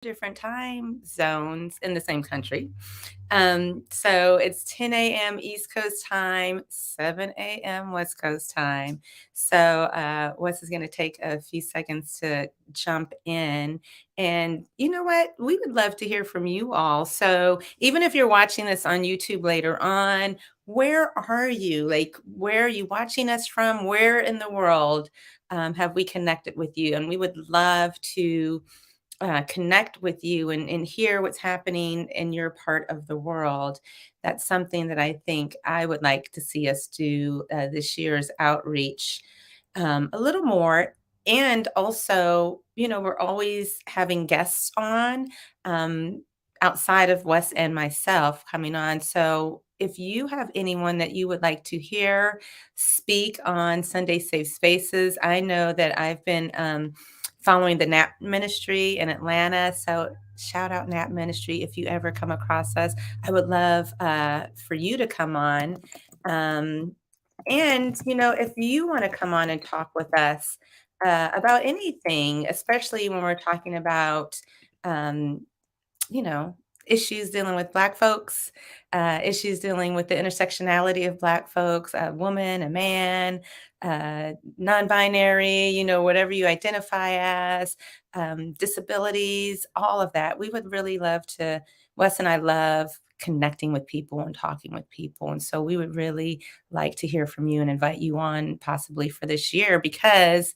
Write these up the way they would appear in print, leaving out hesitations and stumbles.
different time zones in the same country. So it's 10 a.m. East Coast time, 7 a.m. West Coast time. So Wes is going to take a few seconds to jump in. And you know what? We would love to hear from you all. So even if you're watching this on YouTube later on, where are you? Like, where are you watching us from? Where in the world have we connected with you? And we would love to connect with you and hear what's happening in your part of the world. That's something that I think I would like to see us do this year's outreach a little more. And also, we're always having guests on um, outside of Wes and myself coming on. So if you have anyone that you would like to hear speak on Sunday Safe Spaces, I know that I've been following the NAP ministry in Atlanta. So shout out NAP ministry if you ever come across us. I would love for you to come on. Um, and, if you want to come on and talk with us about anything, especially when we're talking about, um, you know, issues dealing with Black folks, issues dealing with the intersectionality of Black folks, a woman, a man, non binary, whatever you identify as, disabilities, all of that. We would really love to. Wes and I love connecting with people and talking with people. And so we would really like to hear from you and invite you on possibly for this year because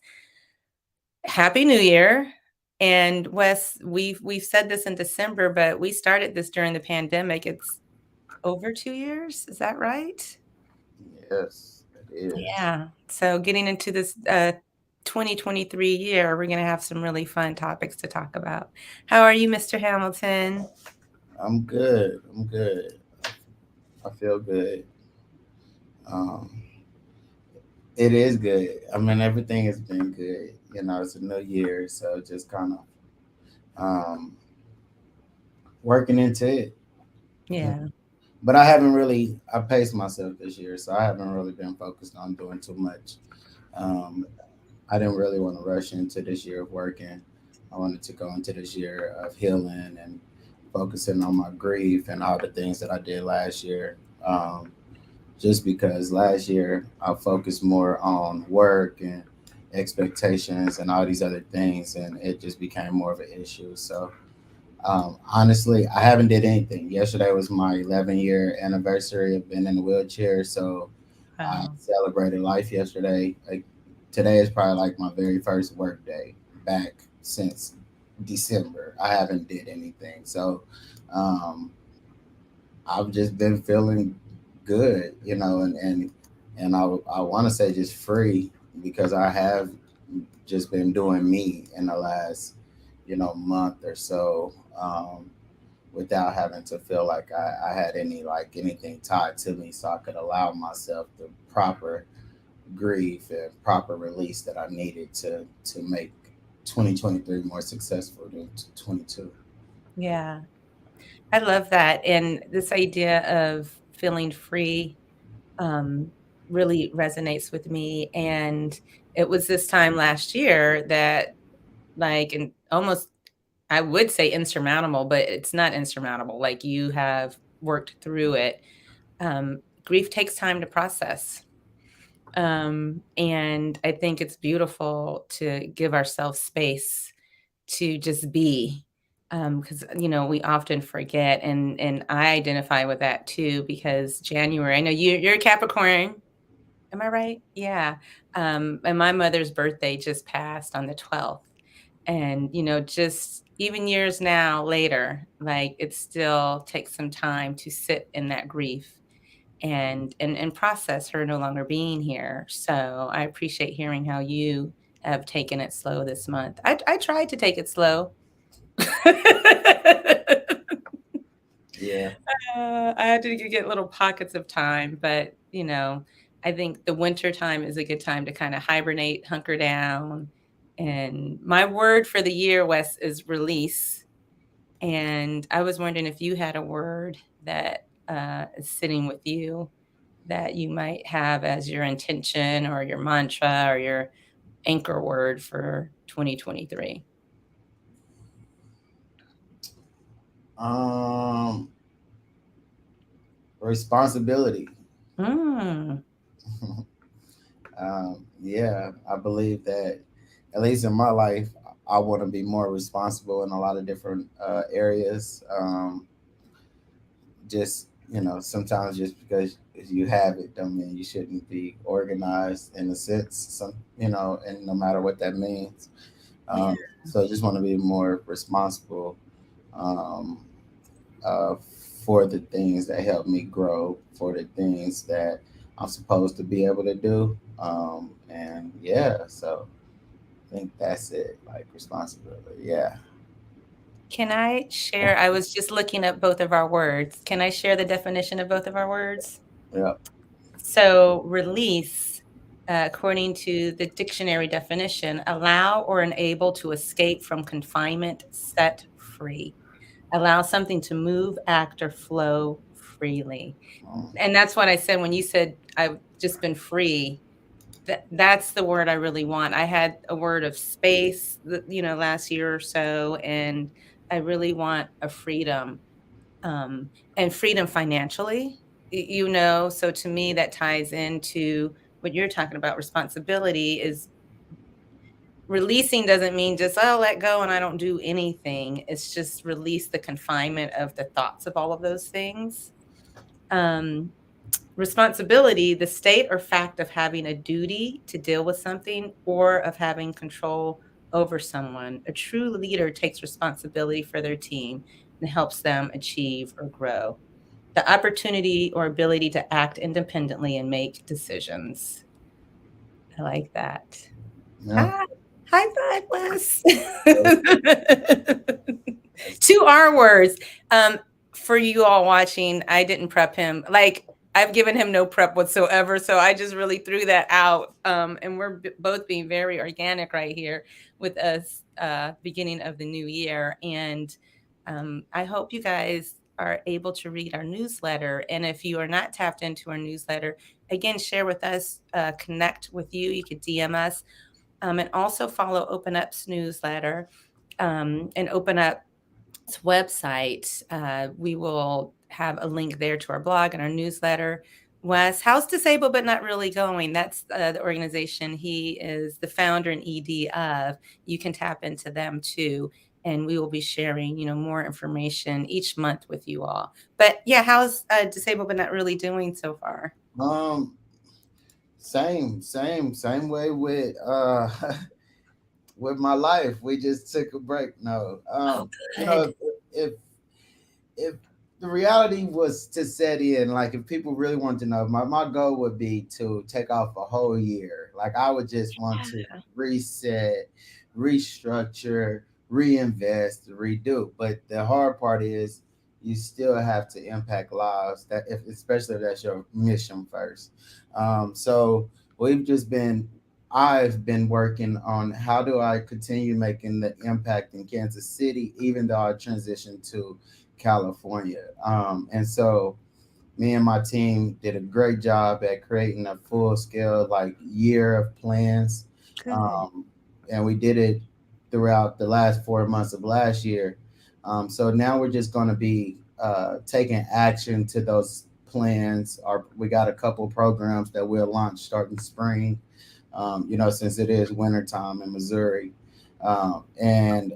Happy New Year. And Wes, we've said this in December, but we started this during the pandemic. It's over 2 years, is that right? Yes, it is. Yeah. So getting into this 2023 year, we're going to have some really fun topics to talk about. How are you, Mr. Hamilton? I'm good. I'm good. I feel good. Um, it is good. I mean, everything has been good. It's a new year, so just kind of um, working into it. Yeah. But I haven't really. I paced myself this year, so I haven't really been focused on doing too much. Um, I didn't really want to rush into this year of working. I wanted to go into this year of healing and focusing on my grief and all the things that I did last year. Just because last year I focused more on work and expectations and all these other things, and it just became more of an issue. So honestly, I haven't did anything. Yesterday was my 11-year anniversary of being in the wheelchair, so I Wow. celebrated life yesterday. Like, today is probably like my very first work day back since December. I haven't did anything, so um, I've just been feeling good, and I want to say just free because I have just been doing me in the last month or so, without having to feel like I had anything tied to me, so I could allow myself the proper grief and proper release that I needed to make 2023 more successful than 22. Yeah. I love that. And this idea of feeling free um, really resonates with me. And it was this time last year that, like, and almost, I would say insurmountable, but it's not insurmountable. Like, you have worked through it. Grief takes time to process. And I think it's beautiful to give ourselves space to just be because we often forget and I identify with that too because January, I know you're a Capricorn, am I right? Yeah. And my mother's birthday just passed on the 12th, and just even years now later, like, it still takes some time to sit in that grief and process her no longer being here. So I appreciate hearing how you have taken it slow this month. I tried to take it slow. Yeah. I had to get little pockets of time, but I think the winter time is a good time to kind of hibernate, hunker down. And my word for the year, Wes, is release. And I was wondering if you had a word that is sitting with you that you might have as your intention or your mantra or your anchor word for 2023. Um, responsibility. Mm, Yeah, I believe that at least in my life, I want to be more responsible in a lot of different areas. Just sometimes just because you have it don't mean you shouldn't be organized in a sense. And no matter what that means. yeah. So I just want to be more responsible um, uh, for the things that help me grow, for the things that I'm supposed to be able to do. And yeah, so I think that's it, like responsibility. Yeah. Can I share? I was just looking up both of our words. Can I share the definition of both of our words? Yeah. So, release, according to the dictionary definition, allow or enable to escape from confinement, set free, allow something to move, act, or flow freely. Um, And that's what I said when you said I've just been free. That's the word I really want. I had a word of space, last year or so, and I really want a freedom, and freedom financially. So to me, that ties into what you're talking about. Responsibility is releasing doesn't mean just, oh, let go and I don't do anything. It's just release the confinement of the thoughts of all of those things. Um, Responsibility, the state or fact of having a duty to deal with something or of having control over someone. A true leader takes responsibility for their team and helps them achieve or grow. The opportunity or ability to act independently and make decisions. I like that. yeah. Hi. High five, Wes. So that's, To our words. For you all watching, I didn't prep him. Like, I've given him no prep whatsoever. So I just really threw that out. And we're both being very organic right here with us, beginning of the new year. And I hope you guys are able to read our newsletter. And if you are not tapped into our newsletter, again, share with us, connect with you. You could DM us, and also follow Open Up's newsletter, and Open Up's website. We will have a link there to our blog and our newsletter. Wes, how's Disabled But Not Really Going? That's the organization he is the founder and ED of. You can tap into them too. And we will be sharing, more information each month with you all. But yeah, how's Disabled But Not Really doing so far? um, same way with with my life. We just took a break. No, Oh, you good. know, if the reality was to set in, like if people really want to know, my goal would be to take off a whole year. Like I would just want to Yeah. reset, restructure, reinvest, redo. But the hard part is you still have to impact lives, that if especially if that's your mission first. So we've just been I've been working on how do I continue making the impact in Kansas City, even though I transitioned to California. And so me and my team did a great job at creating a full scale like year of plans. Good. Um, and we did it throughout the last 4 months of last year. So now we're just going to be taking action to those plans. We got a couple programs that we'll launch starting spring, since it is wintertime in Missouri. And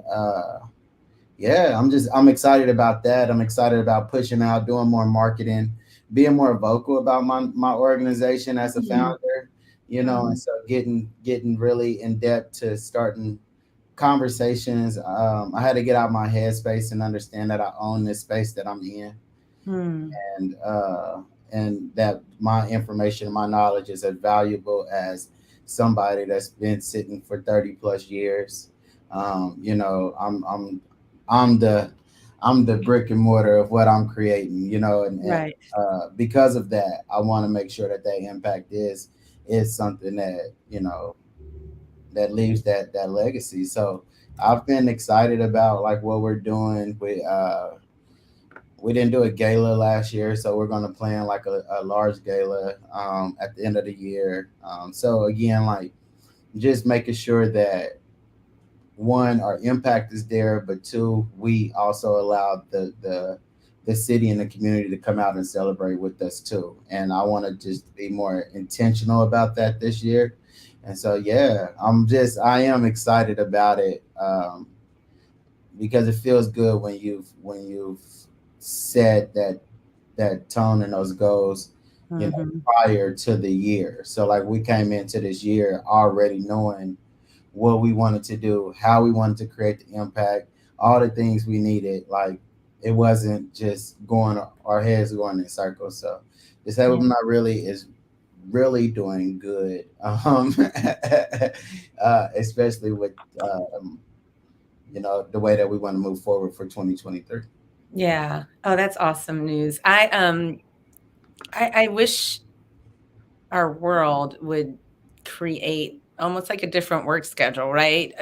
Yeah, I'm excited about that. I'm excited about pushing out, doing more marketing, being more vocal about my organization as a Mhm. founder, and Mhm. so getting really in depth to starting conversations. I had to get out my headspace and understand that I own this space that I'm in, Hmm. and uh, and that my information, my knowledge is as valuable as somebody that's been sitting for 30 plus years. I'm the I'm the brick and mortar of what I'm creating, and Right. because of that, I want to make sure that that impact is something that that leaves that legacy. So I've been excited about like what we're doing with we didn't do a gala last year, so we're going to plan like a large gala at the end of the year. So again, like just making sure that one, our impact is there, but two, we also allow the city and the community to come out and celebrate with us too. And I want to just be more intentional about that this year. And so yeah, I am excited about it, because it feels good when you've set that tone and those goals, Hmm. prior to the year. So like we came into this year already knowing what we wanted to do, how we wanted to create the impact, all the things we needed. Like it wasn't just going our heads going in circles. So this Yeah. album not really is really doing good. Especially with the way that we want to move forward for 2023. Yeah. Oh, that's awesome news. I wish our world would create almost like a different work schedule, right?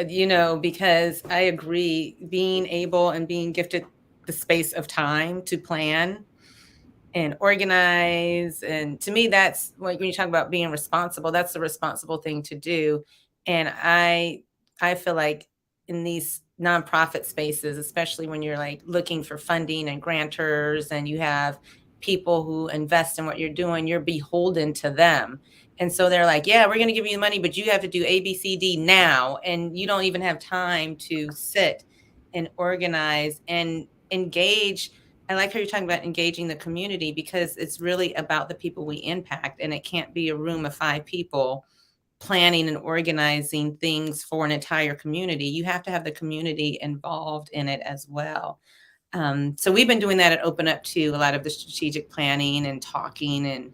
Because I agree, being able and being gifted the space of time to plan and organize. And to me, that's when you talk about being responsible, that's the responsible thing to do. And I feel like in these nonprofit spaces, especially when you're like looking for funding and grantors and you have people who invest in what you're doing, you're beholden to them. And so they're like, yeah, we're going to give you the money, but you have to do ABCD now. And you don't even have time to sit and organize and engage. I like how you're talking about engaging the community, because it's really about the people we impact, and it can't be a room of 5 people planning and organizing things for an entire community. You have to have the community involved in it as well. So we've been doing that at Open Up to a lot of the strategic planning and talking and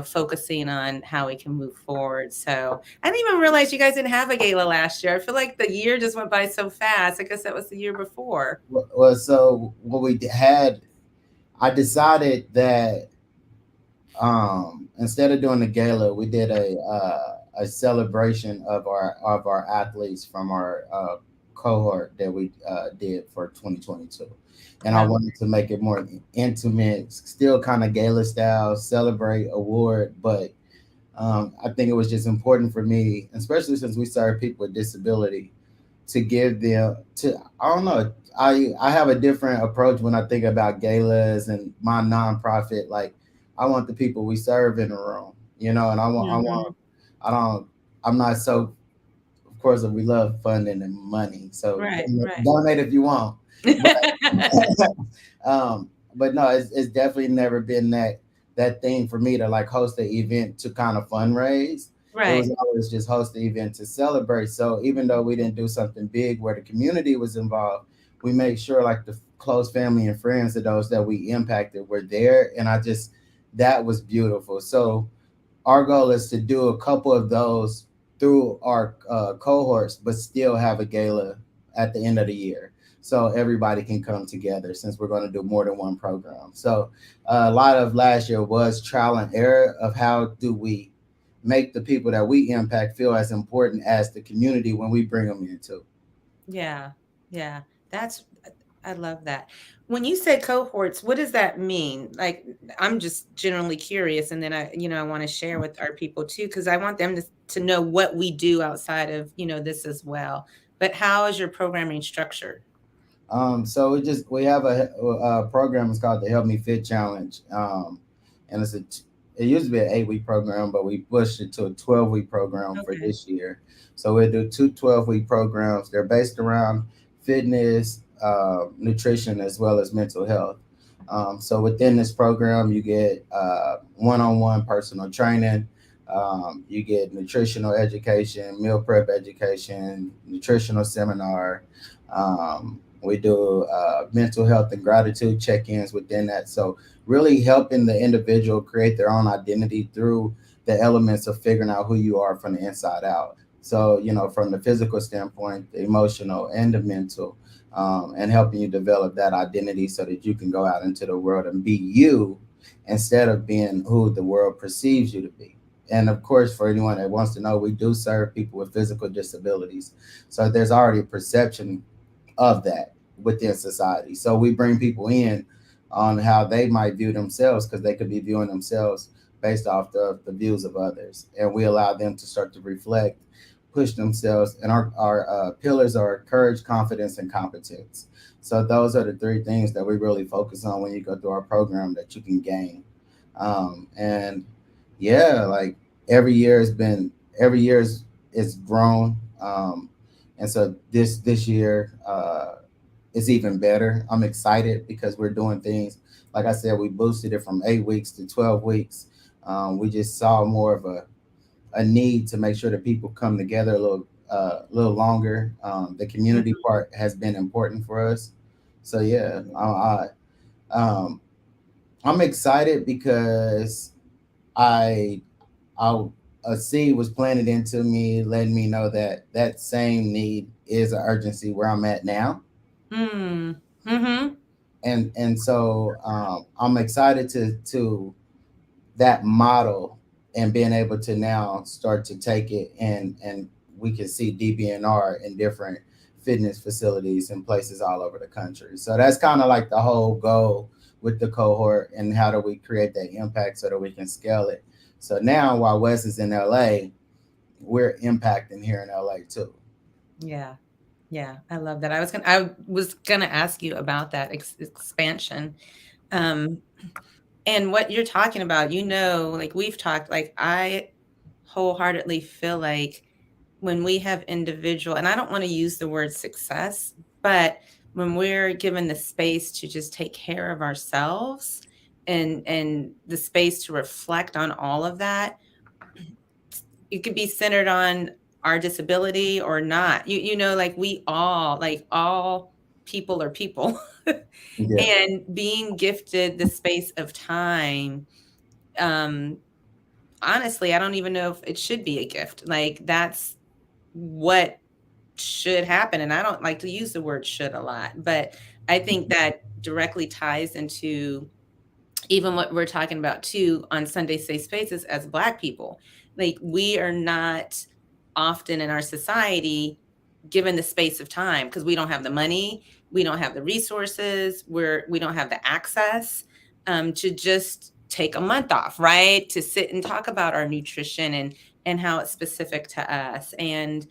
focusing on how we can move forward. So I didn't even realize you guys didn't have a gala last year. I feel like the year just went by so fast. I guess that was the year before. Well, so what we had, I decided that instead of doing the gala, we did a celebration of our athletes from our cohort that we did for 2022, and I Oh, wanted to make it more intimate, still kind of gala style, celebrate, award, but I think it was just important for me, especially since we serve people with disability, to give them to I don't know. I have a different approach when I think about galas and my nonprofit. Like I want the people we serve in the room, and mhm. I don't I'm not so, of course we love funding and money. So Right, right. donate if you want. But but no, it's definitely never been that thing for me to like host an event to kind of fundraise. It was Right. always just host the event to celebrate. So even though we didn't do something big where the community was involved, we made sure like the close family and friends of those that we impacted were there. And that was beautiful. So our goal is to do a couple of those through our cohorts, but still have a gala at the end of the year. So everybody can come together since we're going to do more than one program. So a lot of last year was trial and error of how do we make the people that we impact feel as important as the community when we bring them into. Yeah, yeah. That's I love that. When you say cohorts, what does that mean? Like, I'm just generally curious, and then I want to share with our people too, because I want them to know what we do outside of, this as well. But how is your programming structured? So we have a program. It's called the Help Me Fit Challenge, and it used to be an 8 week program, but we pushed it to a 12 week program for Okay. this year. So we do two 12 week programs. They're based around fitness, nutrition, as well as mental health. So within this program, you get one-on-one personal training. You get nutritional education, meal prep education, nutritional seminar. We do mental health and gratitude check-ins within that. So really helping the individual create their own identity through the elements of figuring out who you are from the inside out. So, from the physical standpoint, the emotional and the mental, and helping you develop that identity so that you can go out into the world and be you instead of being who the world perceives you to be. And of course, for anyone that wants to know, we do serve people with physical disabilities. So there's already a perception of that within society. So we bring people in on how they might view themselves because they could be viewing themselves based off the views of others. And we allow them to start to reflect push themselves. And our pillars are courage, confidence, and competence. So those are the three things that we really focus on when you go through our program that you can gain. And yeah, like every year has been every year is it's grown. And so this year is even better. I'm excited because we're doing things. Like I said, we boosted it from 8 weeks to 12 weeks. We just saw more of a need to make sure that people come together a little longer. The community part has been important for us. So yeah, um, I'm excited because I I a seed was planted into me, letting me know that that same need is an urgency where I'm at now. Mm. Mm-hmm. And so I'm excited to that model and being able to now start to take it, and we can see DBNR in different fitness facilities and places all over the country. So that's kind of like the whole goal with the cohort, and how do we create that impact so that we can scale it. So now while Wes is in LA, we're impacting here in LA too. Yeah. Yeah. I love that. I was gonna ask you about that expansion. Um, and what you're talking about, like we've talked, like I wholeheartedly feel like when we have individual, and I don't want to use the word success, but when we're given the space to just take care of ourselves and the space to reflect on all of that, it could be centered on our disability or not. Like all people are people. Yeah. And being gifted the space of time, um, honestly, I don't even know if it should be a gift. Like that's what should happen. And I don't like to use the word should a lot, but I think that directly ties into even what we're talking about too on Sunday Safe Spaces as Black people. Like we are not often in our society given the space of time because we don't have the money, we don't have the resources, we don't have the access to just take a month off, right? To sit and talk about our nutrition and how it's specific to us. And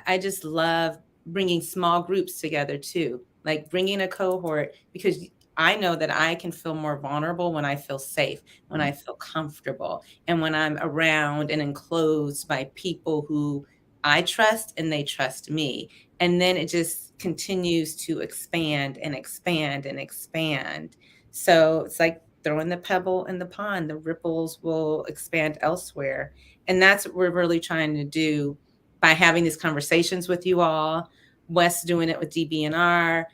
I just love bringing small groups together too, like bringing a cohort because I know that I can feel more vulnerable when I feel safe, when I feel comfortable, and when I'm around and enclosed by people who I trust and they trust me. And then it just continues to expand and expand and expand. So it's like throwing the pebble in the pond, the ripples will expand elsewhere. And that's what we're really trying to do by having these conversations with you all, Wes doing it with DBNR,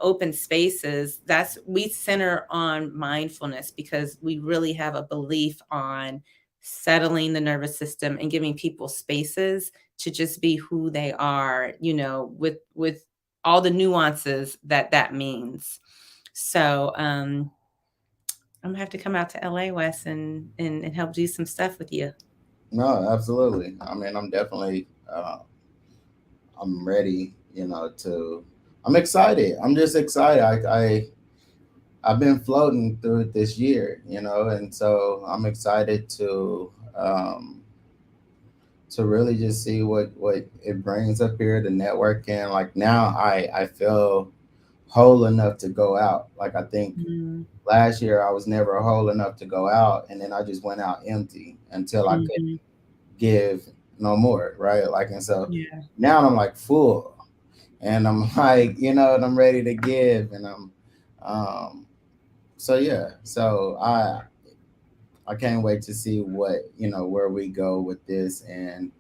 open spaces. That's we center on mindfulness because we really have a belief on settling the nervous system and giving people spaces to just be who they are, with all the nuances that that means. So I'm gonna have to come out to LA, Wes, and help do some stuff with you. No, absolutely. I mean, I'm ready, to. I'm excited. I'm just excited. I've been floating through it this year, and so I'm excited to really just see what it brings up here, the networking. Like now, I feel whole enough to go out. Like I think Mhm. last year I was never whole enough to go out, and then I just went out empty until I could Mhm. give no more, right? Like, and so Yeah. now I'm like full, and I'm like, and I'm ready to give, and um, so yeah, so I can't wait to see where we go with this, and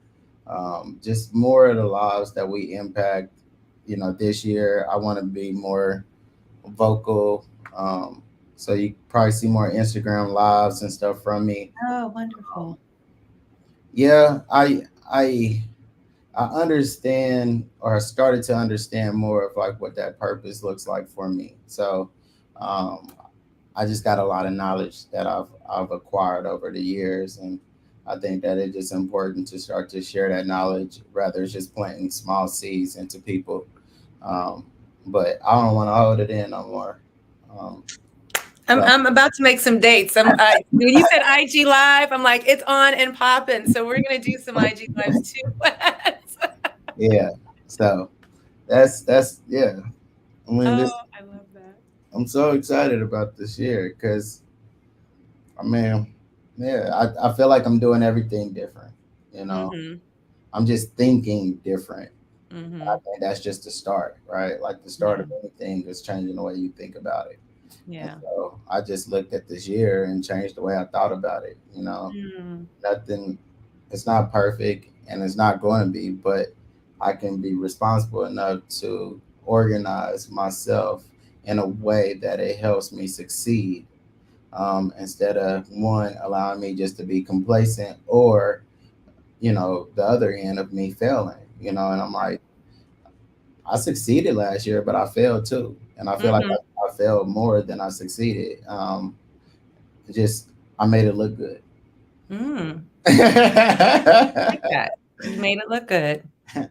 just more of the lives that we impact. This year I want to be more vocal. Um, so you probably see more Instagram lives and stuff from me. Oh, Um, wonderful. yeah, I I understand, or started to understand more of like what that purpose looks like for me. So um, I just got a lot of knowledge that I've acquired over the years, and I think that it's just important to start to share that knowledge, rather it's just planting small seeds into people. Um, but I don't want to hold it in no more. Um, So I'm about to make some dates. When you said IG live, I'm like, it's on and popping. So we're gonna do some IG lives too. yeah, so that's yeah. I mean, Oh, this I love that. I'm so excited about this year because I mean, yeah, I feel like I'm doing everything different. You know, Mm-hmm. I'm just thinking different. I Mm-hmm. think that's just the start, right? Like the start Yeah. of anything is changing the way you think about it. And Yeah. so I just looked at this year and changed the way I thought about it. You know, Mm. nothing, it's not perfect and it's not going to be, but I can be responsible enough to organize myself in a way that it helps me succeed, instead of one allowing me just to be complacent, or the other end of me failing. And I'm like, I succeeded last year, but I failed too, and I feel like Mm-hmm. I failed more than I succeeded. It just I made it look good. Mm. I like you that. You made it look good. I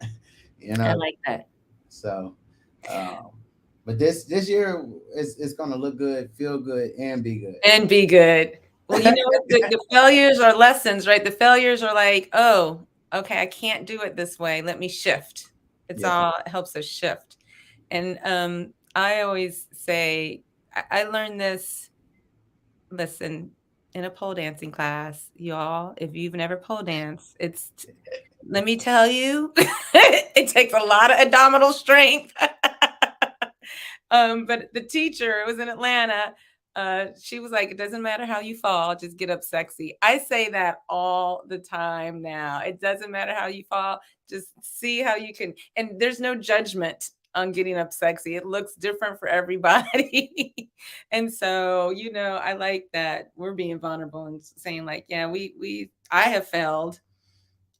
know, like that. so um, but this year is gonna look good, feel good, and be And be good. Well, you know what? The failures are lessons, right? The failures are like, oh, okay, I can't do it this way. Let me shift. It's yeah, all it helps us shift. And I always say, I learned this, listen, in a pole dancing class, y'all. If you've never pole danced, let me tell you, it takes a lot of abdominal strength. But the teacher, it was in Atlanta. She was like, "It doesn't matter how you fall, just get up sexy." I say that all the time now. It doesn't matter how you fall, just see how you can. And there's no judgment on getting up sexy. It looks different for everybody. And so, I like that we're being vulnerable and saying like, yeah, I have failed,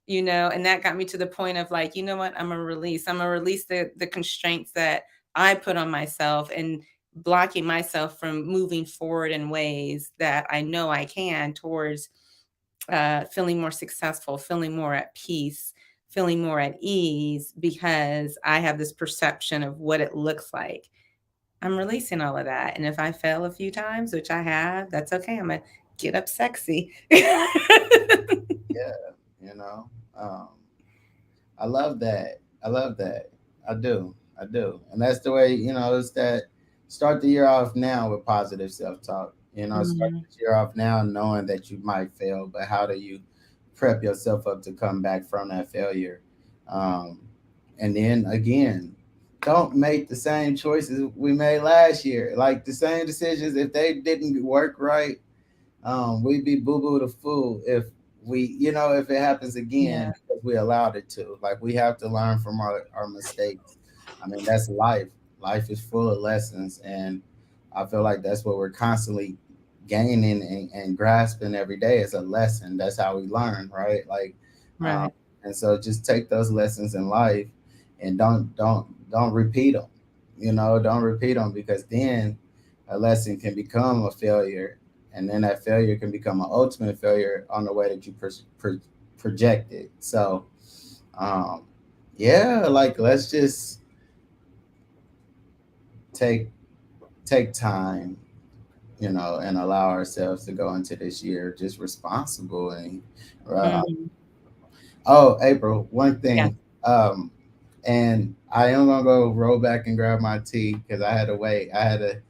and that got me to the point of like, you know what, I'm gonna release the constraints that I put on myself, and blocking myself from moving forward in ways that I know I can towards feeling more successful, feeling more at peace, feeling more at ease, because I have this perception of what it looks like. I'm releasing all of that, and if I fail a few times, which I have, that's okay. I'm gonna get up sexy. yeah, you know. Um, I love that. I love that. I do. I do. And that's the way, it's that start the year off now with positive self talk. Start Mhm. the year off now knowing that you might fail, but how do you prep yourself up to come back from that failure? Um, and then again, don't make the same choices we made last year. Like the same decisions, if they didn't work right, we'd be boo boo the fool if if it happens again Yeah. because we allowed it to. Like we have to learn from our mistakes. I mean, that's life. Life is full of lessons, and I feel like that's what we're constantly gaining and grasping every day is a lesson. That's how we learn, right? Like, um, Right. and so just take those lessons in life and don't repeat them. Don't repeat them because then a lesson can become a failure, and then that failure can become an ultimate failure on the way that you project it. So, um, yeah, like let's just take take time, and allow ourselves to go into this year just responsible. And uh, Mhm. oh, April, one Yeah. thing, and I am gonna go roll back and grab my tea because I had to wait. And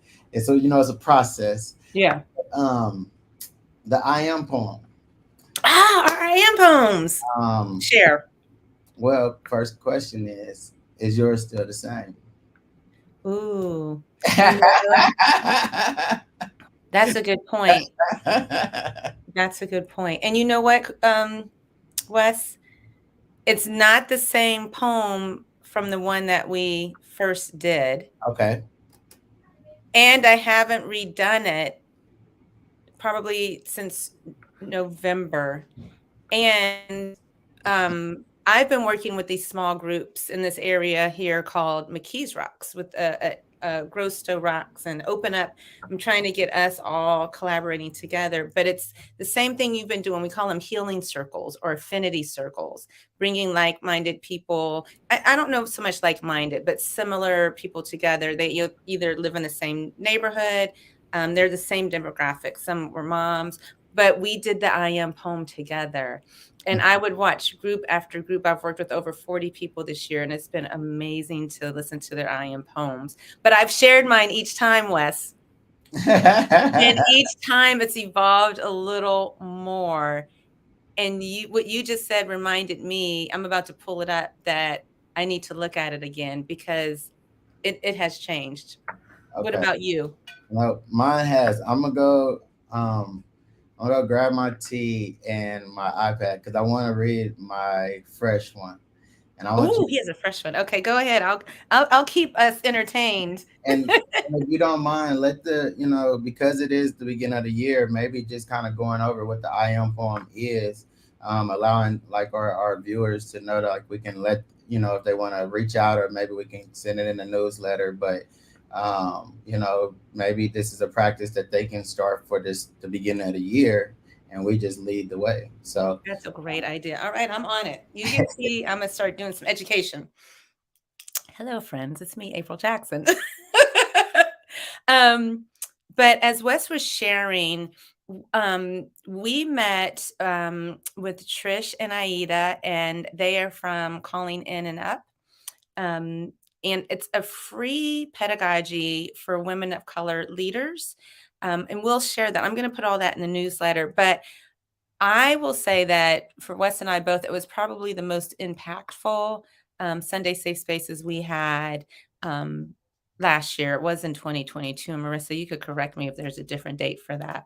so it's a process. Yeah. Um, the I am poem. Ah, our AM poems. Um, Share. well, first question is yours still the same? Ooh. You know what? That's a good point. That's a good point. And you know what, Wes? It's not the same poem from the one that we first did. Okay. And I haven't redone it probably since November. And I've been working with these small groups in this area here called McKees Rocks with Growstow Rocks and Open Up. I'm trying to get us all collaborating together, but it's the same thing you've been doing. We call them healing circles or affinity circles, bringing like-minded people. I don't know so much like-minded, but similar people together. They either live in the same neighborhood, They're the same demographic. Some were moms, but we did the I am poem together. And I would watch group after group. I've worked with over 40 people this year, and it's been amazing to listen to their I am poems. But I've shared mine each time, Wes. And each time it's evolved a little more. And what you just said reminded me, I'm about to pull it up, that I need to look at it again because it has changed. What Okay. about you? No, mine has. I'm gonna go grab my tea and my iPad because I want to read my fresh one, and I want Oh, you. he has a fresh one. Okay, go ahead. I'll keep us entertained. And if you don't mind, let because it is the beginning of the year, maybe just kind of going over what the I am poem is, allowing like our viewers to know that like we can let if they want to reach out, or maybe we can send it in a newsletter. But maybe this is a practice that they can start for the beginning of the year, and we just lead the way. So That's a great idea. All right, I'm on it. You get tea. I'm gonna start doing some education. Hello, friends. It's me, April Jackson. um, but as Wes was sharing, we met with Trish and Aida, and they are from Calling In and Up. Um, and it's a free pedagogy for women of color leaders. And we'll share that. I'm going to put all that in the newsletter. But I will say that for Wes and I both, it was probably the most impactful Sunday Safe Spaces we had last year. It was in 2022. And Marissa, you could correct me if there's a different date for that.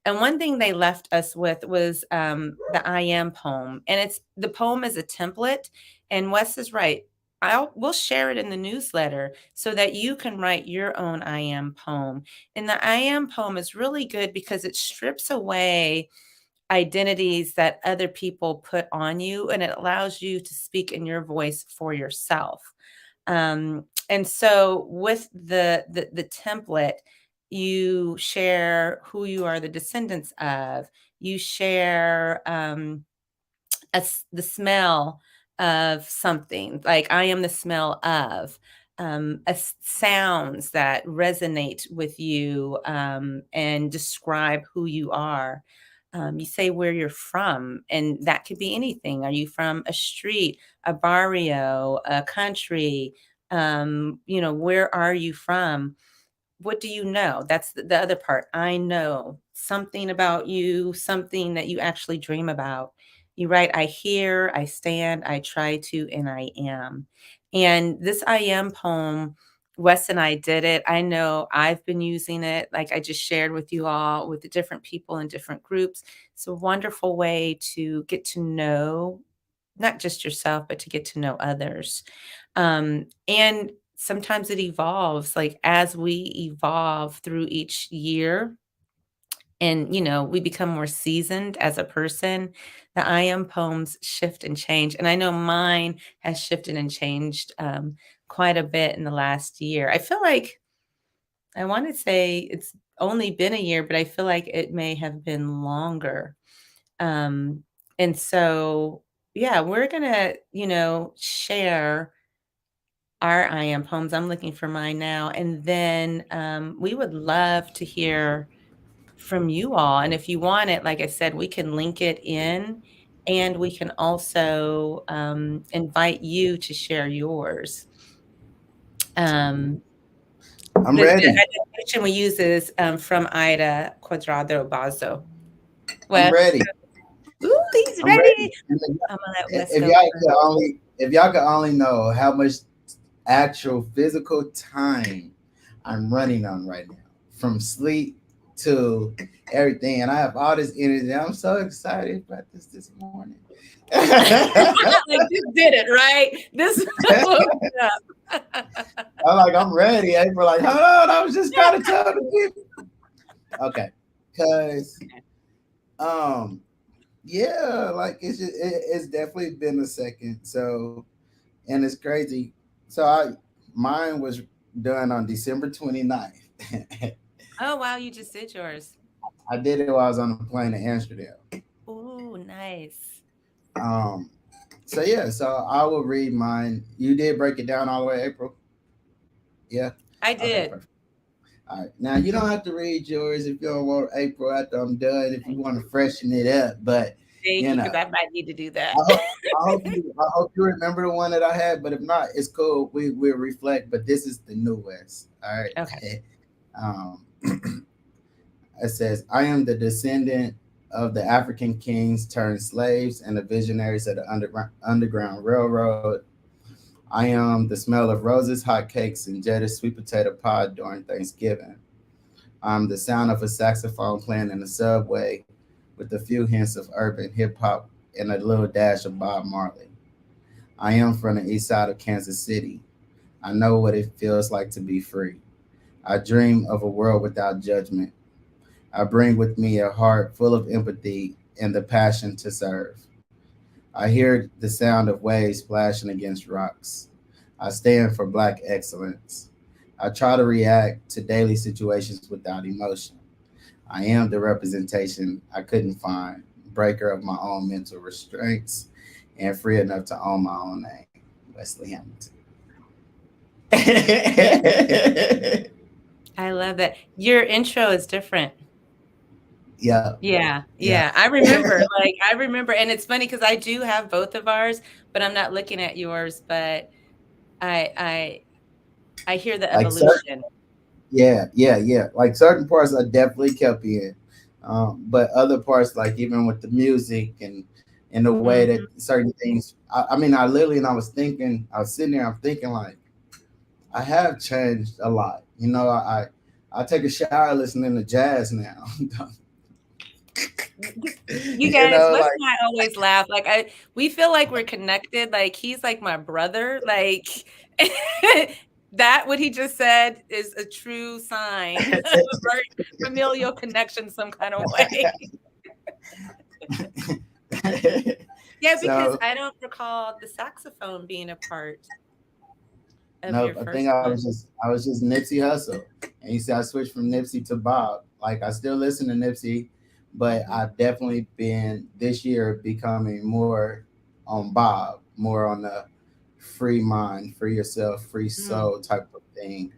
And one thing they left us with was the I am poem. And the poem is a template. And Wes is right. We'll share it in the newsletter so that you can write your own I am poem. And the I am poem is really good because it strips away identities that other people put on you, and it allows you to speak in your voice for yourself. And so with the template, you share who you are the descendants of. You share the smell of something, like I am the smell of sounds that resonate with you and describe who you are. You say where you're from, and that could be anything. Are you from a street, a barrio, a country? Where are you from? What do you know? That's the other part. I know something about you, something that you actually dream about. You write, I hear, I stand, I try to, and I am. And this I am poem, Wes and I did it. I know I've been using it, like I just shared with you all, with the different people in different groups. It's a wonderful way to get to know not just yourself, but to get to know others. And sometimes it evolves, like as we evolve through each year and we become more seasoned as a person, the I am poems shift and change. And I know mine has shifted and changed quite a bit in the last year. I feel like I want to say it's only been a year, but I feel like it may have been longer. um and so yeah, we're gonna share our I am poems. I'm looking for mine now. And then we would love to hear from you all. And if you want it, like I said, we can link it in, and we can also invite you to share yours. Um, I'm the ready. adaptation we use is from Ida Quadrado Bazo. I'm Wes, ready. ooh, he's I'm ready. ready. And I'm gonna let Wes if go y'all first. could only if y'all could only know how much actual physical time I'm running on right now, from sleep to everything, and I have all this energy. I'm so excited about this morning. I'm Like this did it, right? This woke me up. like, I'm ready. April, like, hold on, I was just kind of telling the people. Okay, because um, yeah, like it's definitely been a second. So, and it's crazy. So mine was done on December 29th. Oh, wow, you just did yours. I did it while I was on the plane to Amsterdam. Ooh, nice. Um, so yeah, so I will read mine. You did break it down all the way, April. Yeah. I Okay, did. perfect. All right. Now you don't have to read yours if you don't want, April, after I'm done. If you Thank want you. to freshen it up, but Thank you you, know, because I might need to do that. I hope you remember the one that I had. But if not, it's cool. We'll reflect. But this is the new West. All right. Okay. um, it says, "I am the descendant of the African kings turned slaves and the visionaries of the Underground Railroad. I am the smell of roses, hot cakes, and Jeddah's sweet potato pie during Thanksgiving. The sound of a saxophone playing in the subway with a few hints of urban hip hop and a little dash of Bob Marley. I am from the east side of Kansas City. I know what it feels like to be free. I dream of a world without judgment. I bring with me a heart full of empathy and the passion to serve. I hear the sound of waves splashing against rocks. I stand for Black excellence. I try to react to daily situations without emotion. I am the representation I couldn't find, breaker of my own mental restraints, and free enough to own my own name. Wesley Hamilton. I love that. Your intro is different. Yeah, Yeah, yeah. yeah. I remember, and it's funny because I do have both of ours, but I'm not looking at yours, but I I I hear the Like certain, evolution. yeah. Like certain parts I definitely kept in, but other parts, like even with the music and the way that Mhm. certain things. I mean, I literally, and I was thinking, I was sitting there, I'm thinking like, I have changed a lot. I take a shower listening to jazz now. You guys, Wes Like and I always laugh. We feel like we're connected. Like he's like my brother. Like that, what he just said is a true sign of a very familial connection, some kind of way. Yeah, because so I don't recall the saxophone being a part of your nope. I think first one. I was just Nipsey Hussle, and you see, I switched from Nipsey to Bob. Like I still listen to Nipsey, but Mhm. I've definitely been this year becoming more on Bob, more on the free mind, free yourself, free Mm, soul type of thing.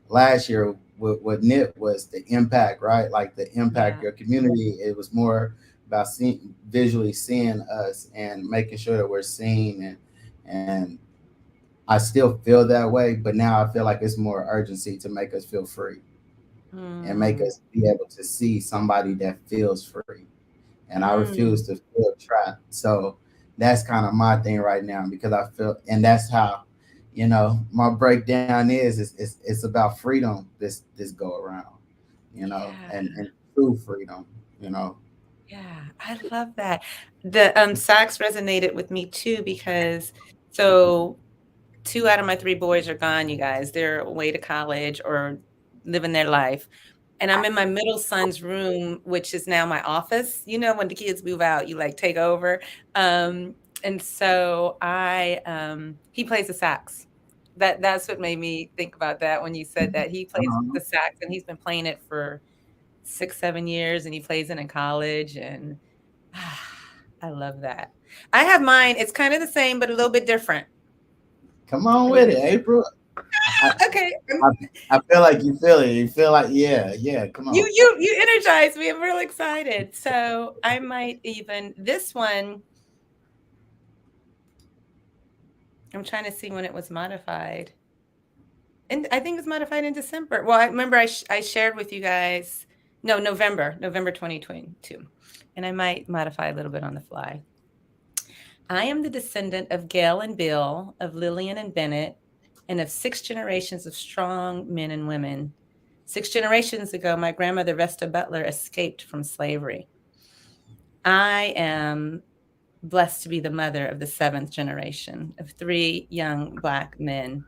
Last year, what Nip was the impact, right? Like the impact yeah. your community. It was more about visually seeing us and making sure that we're seen and I still feel that way, but now I feel like it's more urgency to make us feel free and make Mm, us be able to see somebody that feels free. And I refuse mm, to feel trapped. So that's kind of my thing right now because I feel, and that's how, my breakdown it's about freedom this go around, yeah. and true freedom, you know. Yeah, I love that. The sax resonated with me too because so 2 out of my 3 boys are gone, you guys. They're away to college or living their life. And I'm in my middle son's room, which is now my office. You know, when the kids move out, you like take over. And so he plays the sax. That's what made me think about that when you said that. He plays Uh-huh. the sax and he's been playing it for 6, 7 years and he plays it in college and I love that. I have mine. It's kind of the same, but a little bit different. Come on A little with bit it, April. I, okay. I, I feel like you feel it. You feel like, yeah, come You on. you you energize me. I'm real excited. So I might even this one. I'm trying to see when it was modified, and I think it was modified in December. Well, I remember I shared with you guys. No, November 2022, and I might modify a little bit on the fly. I am the descendant of Gail and Bill, of Lillian and Bennett, and of 6 generations of strong men and women. 6 generations ago, my grandmother Vesta Butler escaped from slavery. I am blessed to be the mother of the 7th generation of 3 young Black men.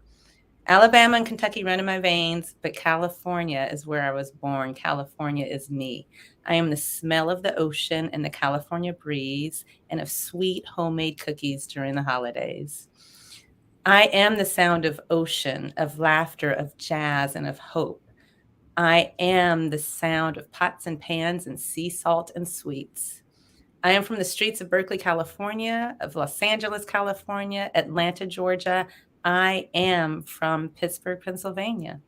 Alabama and Kentucky run in my veins, but California is where I was born. California is me. I am the smell of the ocean and the California breeze and of sweet homemade cookies during the holidays. I am the sound of ocean, of laughter, of jazz, and of hope. I am the sound of pots and pans and sea salt and sweets. I am from the streets of Berkeley, California, of Los Angeles, California, Atlanta, Georgia. I am from Pittsburgh, Pennsylvania.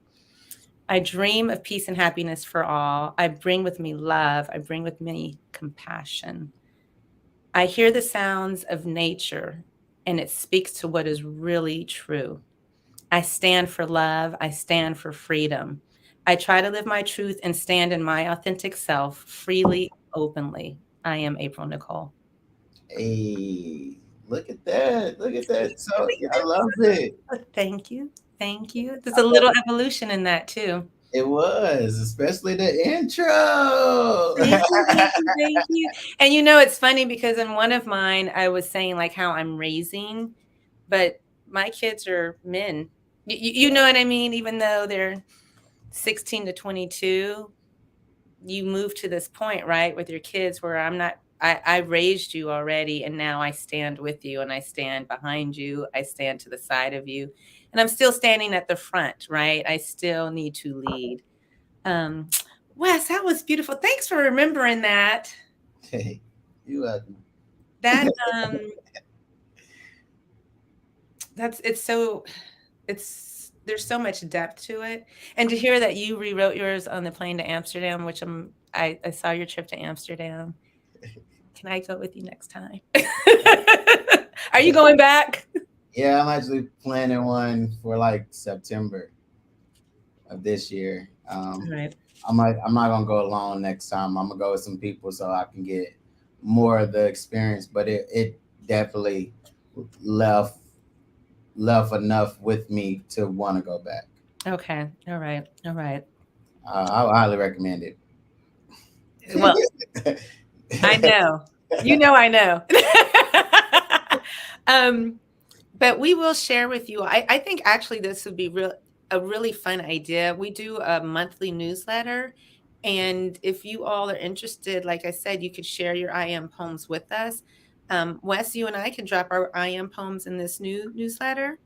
I dream of peace and happiness for all. I bring with me love. I bring with me compassion. I hear the sounds of nature and it speaks to what is really true. I stand for love. I stand for freedom. I try to live my truth and stand in my authentic self freely, openly. I am April Nicole. Hey, look at that. Look at that. So yeah, I love it. Thank you. Thank you. There's a little evolution in that too. It was, especially the intro. Thank you, thank you, thank you. And it's funny because in one of mine, I was saying like how I'm raising, but my kids are men. You know what I mean? Even though they're 16 to 22, you move to this point, right, with your kids where I'm not, I raised you already, and now I stand with you and I stand behind you. I stand to the side of you, and I'm still standing at the front, right? I still need to lead. Um, Wes, that was beautiful. Thanks for remembering that. Hey, you That that's it's there's so much depth to it. And to hear that you rewrote yours on the plane to Amsterdam, which I saw your trip to Amsterdam. Can I go with you next time? Are you going back? Yeah, I'm actually planning one for like September of this year. All right. I'm not gonna go alone next time. I'm gonna go with some people so I can get more of the experience. But it definitely left enough with me to want to go back. Okay. All right. All right. I would highly recommend Well, it. I know. I know. um, but we will share with you. I think actually this would be a really fun idea. We do a monthly newsletter. And if you all are interested, like I said, you could share your IM poems with us. Wes, you and I can drop our IM poems in this new newsletter.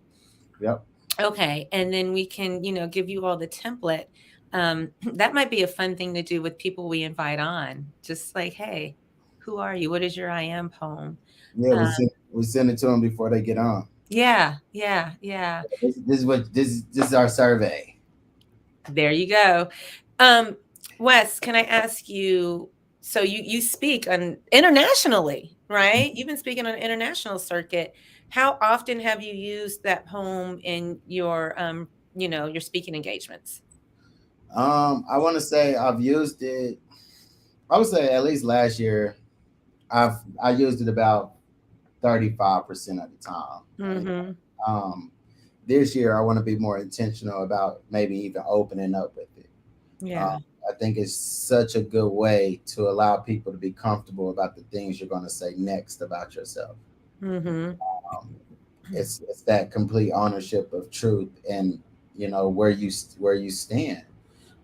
Yep. Okay, and then we can, give you all the template. That might be a fun thing to do with people we invite on. Just like, hey, who are you? What is your I am poem? Yeah, Uh, we send it to them before they get on. yeah, yeah, yeah. This is what this is our survey. There you go. Um, Wes, can I ask you? So you speak on internationally, right? You've been speaking on an international circuit. How often have you used that poem in your speaking engagements? I want to say I've used it. I would say at least last year I used it about 35% of the time. And, Mm-hmm. um, this year I want to be more intentional about maybe even opening up with it. Yeah. Um, I think it's such a good way to allow people to be comfortable about the things you're going to say next about yourself. Mm-hmm. Um, it's that complete ownership of truth and where you stand,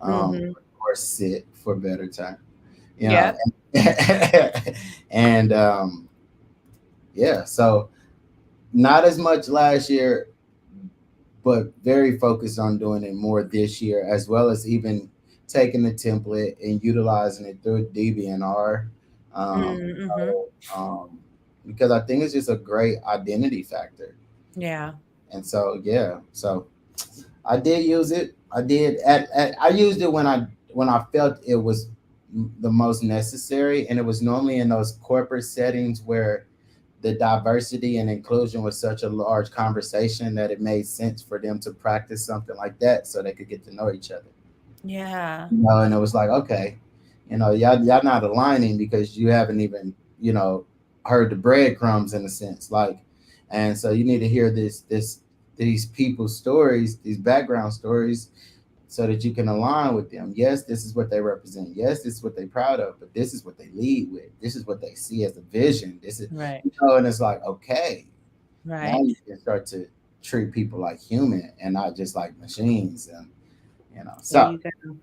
Mhm. or sit for better time, you know. Yep. And yeah, so not as much last year, but very focused on doing it more this year, as well as even taking the template and utilizing it through DBNR. Mhm. Um, because I think it's just a great identity factor. Yeah. And so, yeah, so I did use it. I did. I used it when I felt it was the most necessary, and it was normally in those corporate settings where the diversity and inclusion was such a large conversation that it made sense for them to practice something like that so they could get to know each other. Yeah. And it was like, okay, y'all not aligning because you haven't even, heard the breadcrumbs in a sense. Like, and so you need to hear these people's stories, these background stories, so that you can align with them. Yes, this is what they represent. Yes, this is what they're proud of, but this is what they lead with. This is what they see as a vision. This is, Right. and it's like, okay, now Right. you can start to treat people like human and not just like machines. And There so you go.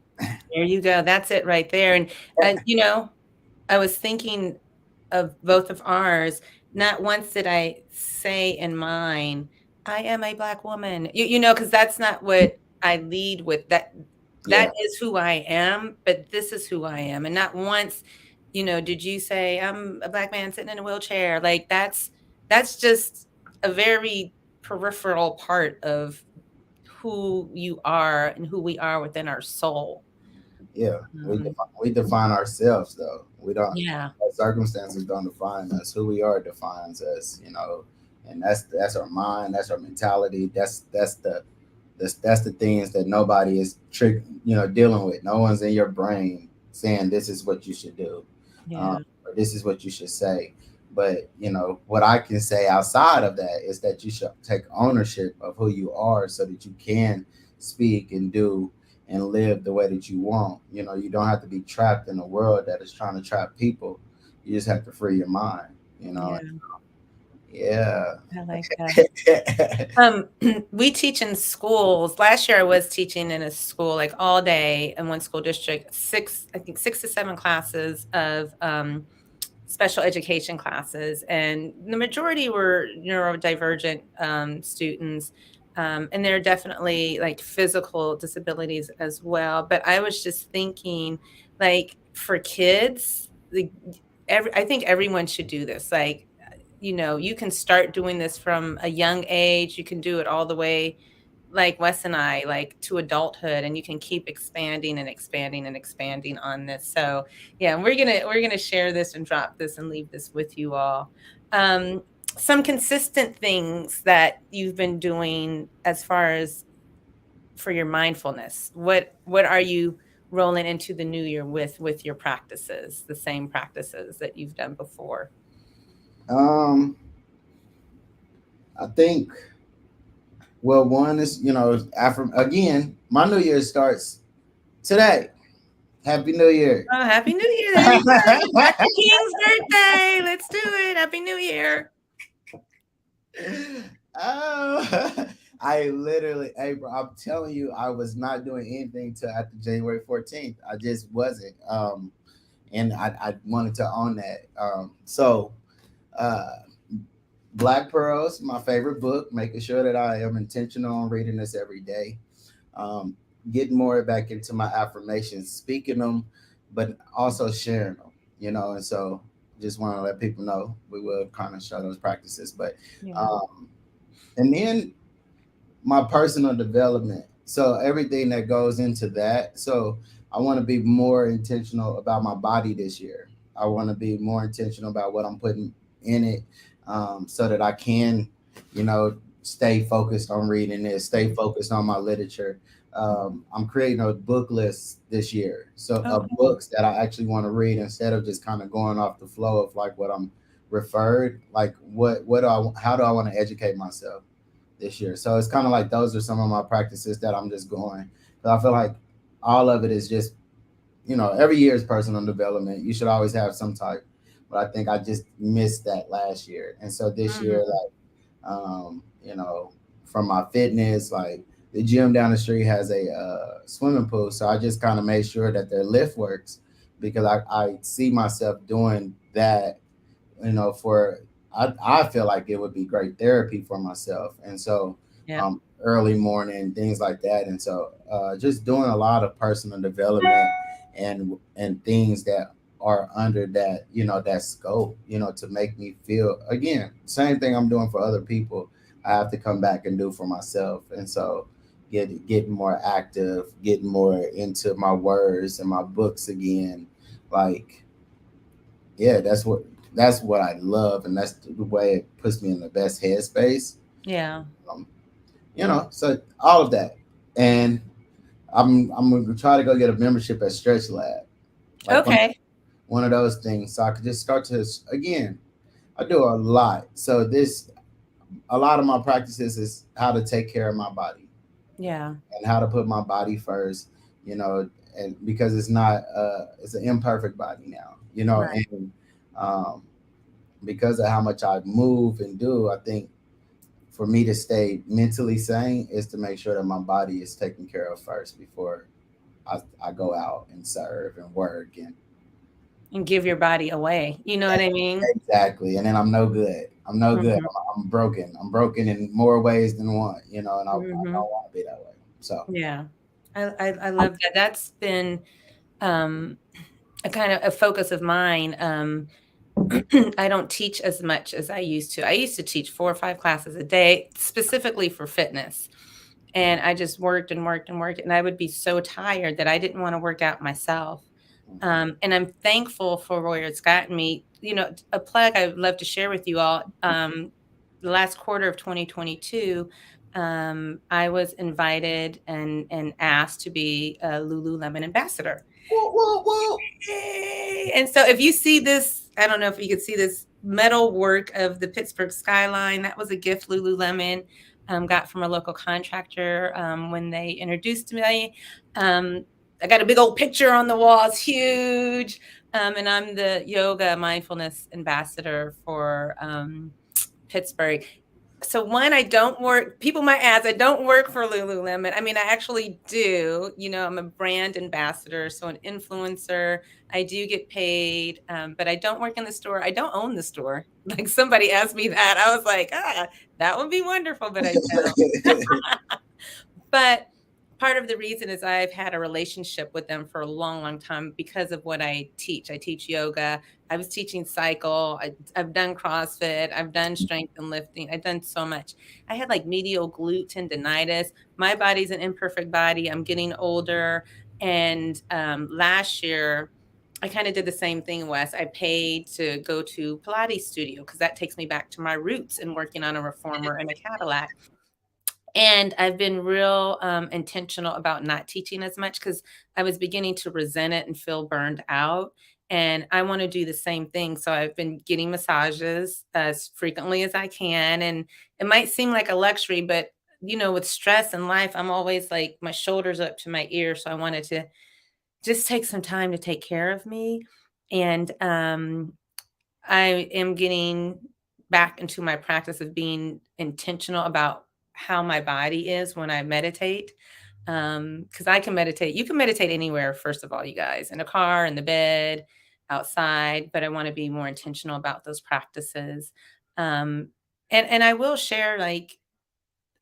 There you go. That's it right there. And I was thinking of both of ours. Not once did I say in mine, I am a black woman. Because that's not what I lead with. That yeah, is who I am, but this is who I am. And not once, did you say I'm a black man sitting in a wheelchair? Like that's just a very peripheral part of who you are and who we are within our soul. Yeah, Um, we define ourselves though. We don't. yeah, Our circumstances don't define us. Who we are defines us. And that's our mind. That's our mentality. That's the things that nobody is dealing with. No one's in your brain saying this is what you should do, yeah, or this is what you should say. But what I can say outside of that is that you should take ownership of who you are, so that you can speak and do and live the way that you want. You don't have to be trapped in a world that is trying to trap people. You just have to free your mind. yeah. Yeah. I like that. We teach in schools. Last year I was teaching in a school like all day in one school district, I think 6 to 7 classes of special education classes, and the majority were neurodivergent students. And there are definitely like physical disabilities as well. But I was just thinking, like for kids, I think everyone should do this. Like, you can start doing this from a young age. You can do it all the way, like Wes and I, like to adulthood, and you can keep expanding and expanding and expanding on this. So yeah, we're gonna share this and drop this and leave this with you all. Um, some consistent things that you've been doing as far as for your mindfulness. What are you rolling into the new year with your practices, the same practices that you've done before? um, I think, well, one is, after again, my New Year starts today. Happy New Year. Oh, Happy New Year. There you go. That's the King's birthday. Let's do it. Happy New Year. Oh, I literally, hey, bro, I'm telling you, I was not doing anything till after January 14th. I just wasn't. And I wanted to own that. Uh, Black Pearls, my favorite book, making sure that I am intentional on reading this every day. Um, Getting more back into my affirmations, speaking them, but also sharing them, and so just want to let people know we will kind of show those practices. But Yeah. um, and then my personal development. So everything that goes into that. So I want to be more intentional about my body this year. I want to be more intentional about what I'm putting in it, so that I can, stay focused on reading it, stay focused on my literature. I'm creating a book list this year, so Oh, of cool. books that I actually want to read instead of just kind of going off the flow of like what I'm referred. Like how do I want to educate myself this year. So it's kind of like those are some of my practices that I'm just going. But I feel like all of it is just, every year is personal development. You should always have some type. But I think I just missed that last year. And so this year, Mhm. like, from my fitness, like the gym down the street has a swimming pool. So I just kind of made sure that their lift works, because I see myself doing that, for I feel like it would be great therapy for myself. And so Yeah. early morning, things like that. And so just doing a lot of personal development and things that are under that, that scope, to make me feel, again, same thing I'm doing for other people, I have to come back and do for myself. And so getting more active, getting more into my words and my books again. Like, yeah, that's what I love, and that's the way it puts me in the best headspace. Yeah. Um, so all of that, and I'm gonna try to go get a membership at Stretch Lab, like Okay. one of those things, so I could just start to again. I do a lot, so this a lot of my practices is how to take care of my body Yeah. and how to put my body first, you know, and because it's not it's an imperfect body now, Right. and um, because of how much I move and do, I think for me to stay mentally sane is to make sure that my body is taken care of first before I go out and serve and work and And give your body away. You know what I mean? exactly. And then I'm no good. I'm no good. Mhm. I'm broken. I'm broken in more ways than one, and I Mhm. don't want to be that way. So Yeah. I love that. That's been um a kind of a focus of mine. I don't teach as much as I used to. I used to teach 4 or 5 classes a day, specifically for fitness. And I just worked and worked and worked, and I would be so tired that I didn't want to work out myself. And I'm thankful for where it's gotten me. A plug I would love to share with you all. The last quarter of 2022, I was invited and asked to be a Lululemon ambassador. Whoa, whoa, whoa. Yay! And so if you see this, I don't know if you could see this metal work of the Pittsburgh skyline. That was a gift Lululemon got from a local contractor when they introduced me. I got a big old picture on the wall. It's huge. And I'm the yoga mindfulness ambassador for Pittsburgh. So one, I don't work, people might ask, I don't work for Lululemon. I mean, I actually do, I'm a brand ambassador, so an influencer. I do get paid, but I don't work in the store. I don't own the store. Like somebody asked me that. I was like, that would be wonderful, but I don't. But part of the reason is I've had a relationship with them for a long, long time because of what I teach. I teach yoga. I was teaching cycle. I've done CrossFit. I've done strength and lifting. I've done so much. I had like medial glute tendinitis. My body's an imperfect body. I'm getting older. And last year, I kind of did the same thing, Wes. I paid to go to Pilates studio because that takes me back to my roots and working on a reformer and a Cadillac. And I've been real intentional about not teaching as much because I was beginning to resent it and feel burned out. And I want to do the same thing. So I've been getting massages as frequently as I can. And it might seem like a luxury, but with stress in life, I'm always like my shoulders up to my ears. So I wanted to just take some time to take care of me. And I am getting back into my practice of being intentional about how my body is when I meditate. Because I can meditate. You can meditate anywhere, first of all, you guys, in a car, in the bed, outside, but I want to be more intentional about those practices. And I will share, like,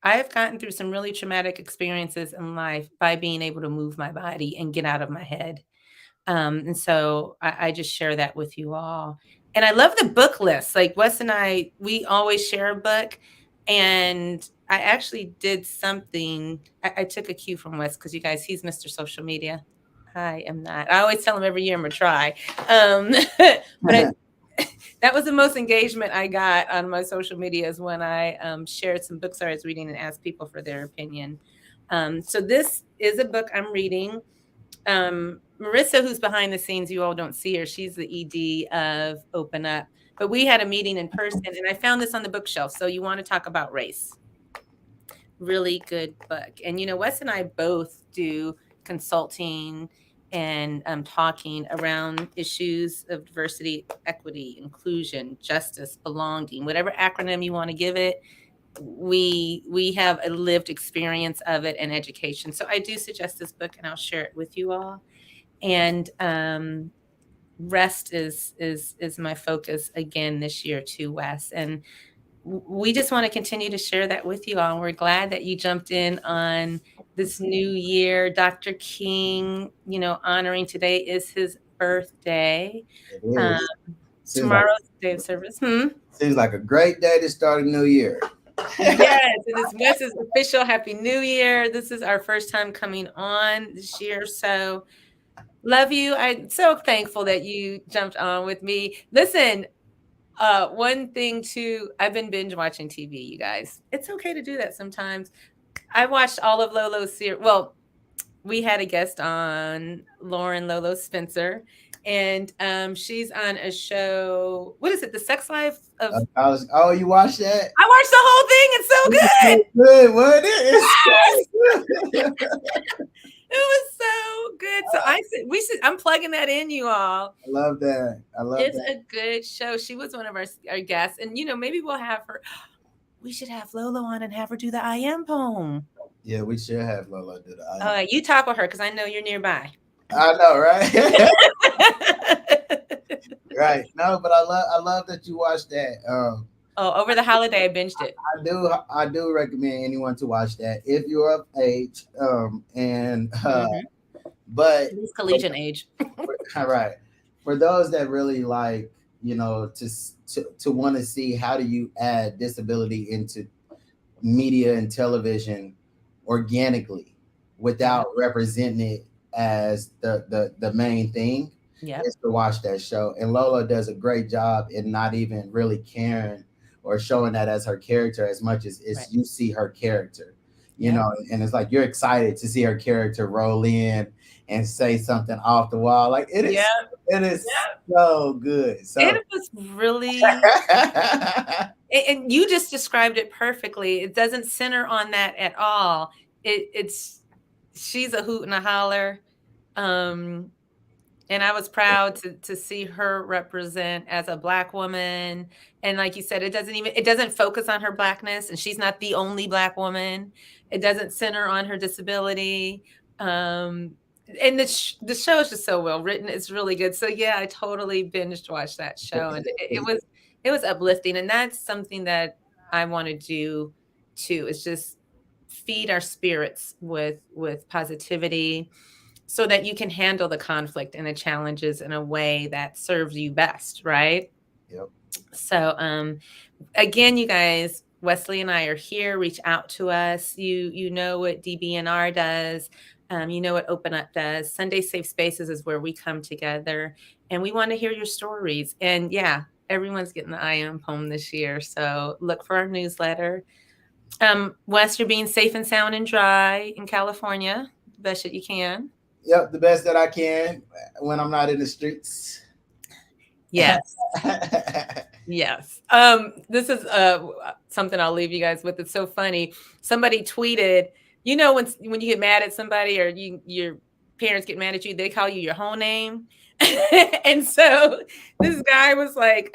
I've gotten through some really traumatic experiences in life by being able to move my body and get out of my head. And so I just share that with you all. And I love the book list. Like Wes and I, we always share a book. And I actually did something. I took a cue from Wes because you guys, he's Mr. Social Media. I am not. I always tell him every year I'm going to try. But that was the most engagement I got on my social media is when I shared some books I was reading and asked people for their opinion. So this is a book I'm reading. Marissa, who's behind the scenes, you all don't see her. She's the ED of Open Up. But we had a meeting in person, and I found this on the bookshelf. So you want to talk about race. Really good book. And, Wes and I both do consulting and talking around issues of diversity, equity, inclusion, justice, belonging, whatever acronym you want to give it. We have a lived experience of it and education. So I do suggest this book, and I'll share it with you all. And rest is my focus again this year too, Wes. And we just want to continue to share that with you all. We're glad that you jumped in on this new year. Dr. King, honoring today is his birthday. It is. Tomorrow's day of service. Seems like a great day to start a new year. Yes, it is Wes's official Happy New Year. This is our first time coming on this year. So love you. I'm so thankful that you jumped on with me. Listen, one thing too, I've been binge watching TV, you guys. It's okay to do that sometimes. I watched all of Lolo's series. Well, we had a guest on, Lauren Lolo Spencer, and she's on a show. What is it? The Sex Life of. Oh, you watched that? I watched the whole thing. It's so good. Good. What it is? It was so good. So I'm plugging that in, you all. I love that. It's a good show. She was one of our guests, and maybe we'll have her. We should have Lolo on and have her do the I am poem. Yeah, we should have Lolo do the I am. You talk with her because I know you're nearby. I know, right? Right. No, but I love that you watched that. Over the holiday, I binged it. I do recommend anyone to watch that if you're of age. But it's collegiate age. Right. For those that really like, to want to see how do you add disability into media and television, organically Yeah. without representing it as the main thing, Yep. is to watch that show. And Lola does a great job in not even really caring or showing that as her character as much as Right. it's you see her character, Yep. and it's like you're excited to see her character roll in and say something off the wall. Like Yep. it is so good. So It was really, and you just described it perfectly. It doesn't center on that at all. It's she's a hoot and a holler. Um, and I was proud to see her represent as a Black woman. And like you said, it doesn't focus on her Blackness, and she's not the only Black woman. It doesn't center on her disability. Um, and the show is just so well written. It's really good. So yeah, I totally binged watched that show, and it was uplifting. And that's something that I want to do too. Is just feed our spirits with positivity so that you can handle the conflict and the challenges in a way that serves you best, right? yep, So again, you guys, Wesley and I are here. Reach out to us. You know what DBNR does. You know what Open Up does. Sunday Safe Spaces is where we come together, and we want to hear your stories. And yeah, everyone's getting the I Am poem this year, so look for our newsletter. Wes, you're being safe and sound and dry in California, the best that you can. yep, the best that I can when I'm not in the streets. Yes. Yes. This is something I'll leave you guys with. It's so funny. Somebody tweeted, when you get mad at somebody or your parents get mad at you, they call you your whole name. And so this guy was like,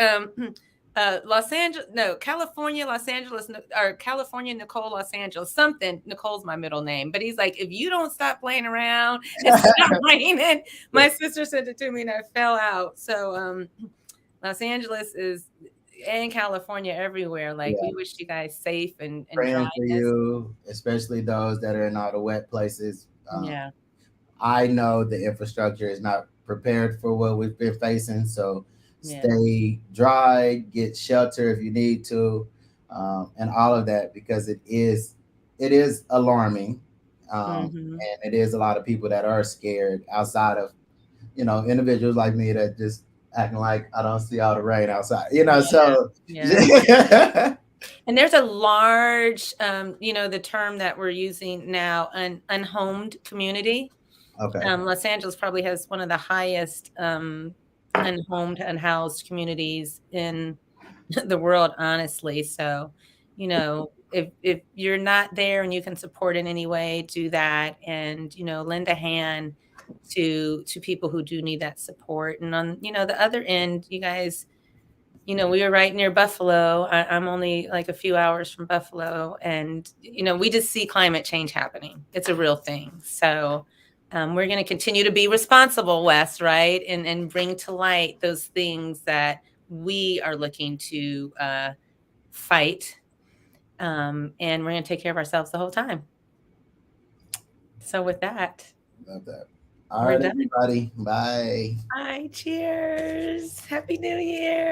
Los Angeles, no, California, Los Angeles, or California, Nicole, Los Angeles, something. Nicole's my middle name, but he's like, if you don't stop playing around, it's not raining. My sister sent it to me and I fell out. So, Los Angeles is and California everywhere. Like Yeah, we wish you guys safe and praying for dryness. you, especially those that are in all the wet places. Yeah. I know the infrastructure is not prepared for what we've been facing, so Yeah. stay dry, get shelter if you need to, and all of that because it is alarming, Hmm. and it is a lot of people that are scared outside of individuals like me that just acting like I don't see all the rain outside, Yeah. so Yeah. And there's a large, the term that we're using now, an unhomed community. okay, Los Angeles probably has one of the highest unhomed, unhoused communities in the world, honestly. So, if you're not there and you can support in any way, do that, and lend a hand to people who do need that support. And on the other end, you guys, we are right near Buffalo. I'm only like a few hours from Buffalo, and we just see climate change happening. It's a real thing. So we're going to continue to be responsible, Wes, right, and bring to light those things that we are looking to fight, and we're going to take care of ourselves the whole time. So with that, love that. All we're right, done. everybody, bye. Bye. Cheers. Happy New Year.